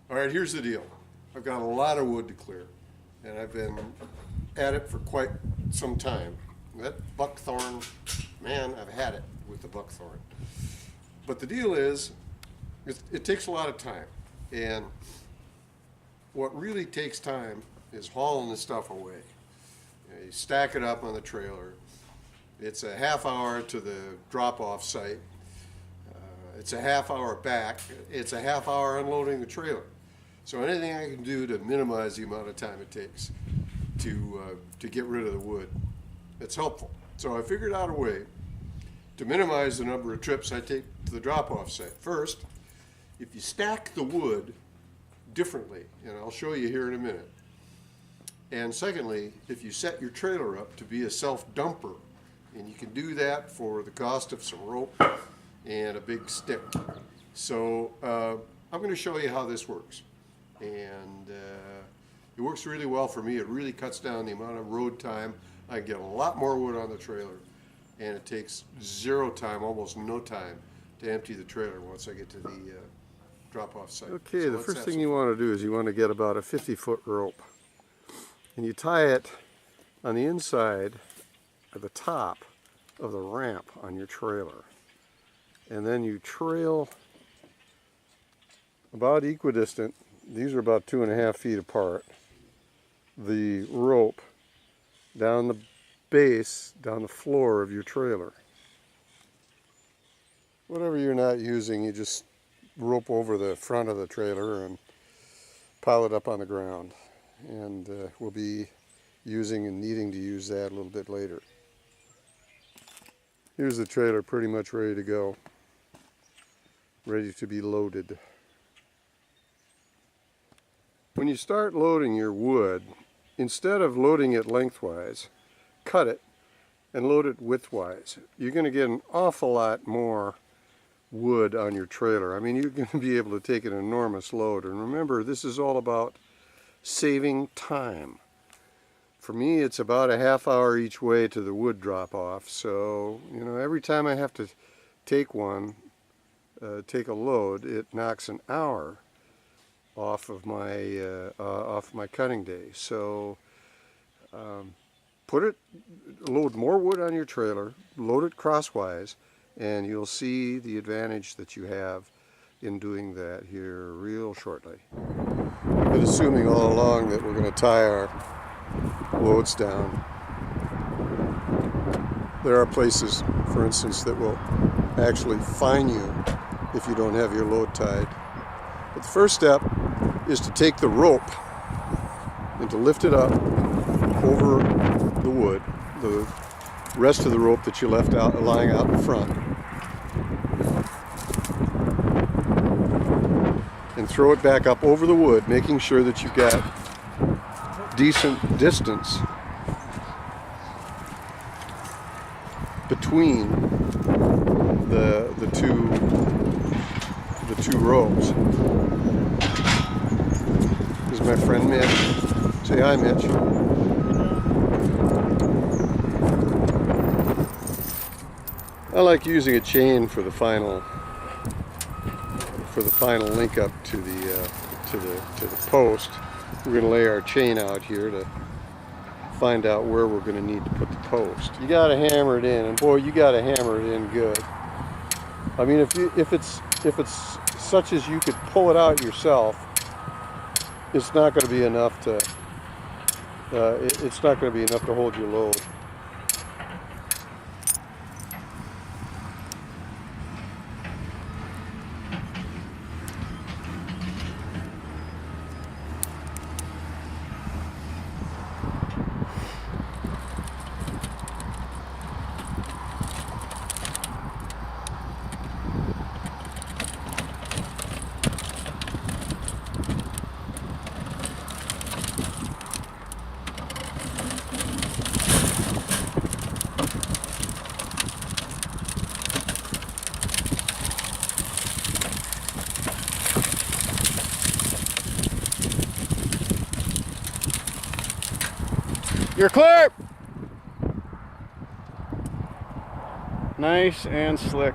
All right, here's the deal. I've got a lot of wood to clear, and I've been at it for quite some time. That buckthorn, man, I've had it with the buckthorn. But the deal is, it takes a lot of time. And what really takes time is hauling the stuff away. You stack it up on the trailer. It's a half hour to the drop-off site. It's a half hour back. It's a half hour unloading the trailer. So anything I can do to minimize the amount of time it takes to get rid of the wood, it's helpful. So I figured out a way to minimize the number of trips I take to the drop-off site. First, if you stack the wood differently, and I'll show you here in a minute. And secondly, if you set your trailer up to be a self-dumper, and you can do that for the cost of some rope and a big stick. So I'm going to show you how this works. And it works really well for me. It really cuts down the amount of road time. I get a lot more wood on the trailer, and it takes zero time, almost no time, to empty the trailer once I get to the drop-off site. Okay, so the first thing you want to do is you want to get about a 50-foot rope, and you tie it on the inside at the top of the ramp on your trailer, and then you trail about equidistant. These are about 2.5 feet apart. The rope down the base, down the floor of your trailer. Whatever you're not using, you just rope over the front of the trailer and pile it up on the ground. And we'll be using and needing to use that a little bit later. Here's the trailer pretty much ready to go, ready to be loaded. When you start loading your wood, instead of loading it lengthwise, cut it and load it widthwise. You're going to get an awful lot more wood on your trailer. I mean, you're going to be able to take an enormous load. And remember, this is all about saving time. For me, it's about a half hour each way to the wood drop-off. So, you know, every time I have to take take a load, it knocks an hour off of my cutting day. So load more wood on your trailer, load it crosswise, and you'll see the advantage that you have in doing that here real shortly. I've been assuming all along that we're going to tie our loads down. There are places, for instance, that will actually fine you if you don't have your load tied. But the first step is to take the rope and to lift it up over the wood, the rest of the rope that you left out lying out in front, and throw it back up over the wood, making sure that you've got decent distance between the two ropes. This is my friend Mitch. Say hi, Mitch. I like using a chain for the final link up to the post. We're going to lay our chain out here to find out where we're going to need to put the post. You got to hammer it in, and boy, you got to hammer it in good. I mean, if it's such as you could pull it out yourself, it's not going to be enough to hold your load. You're clear! Nice and slick.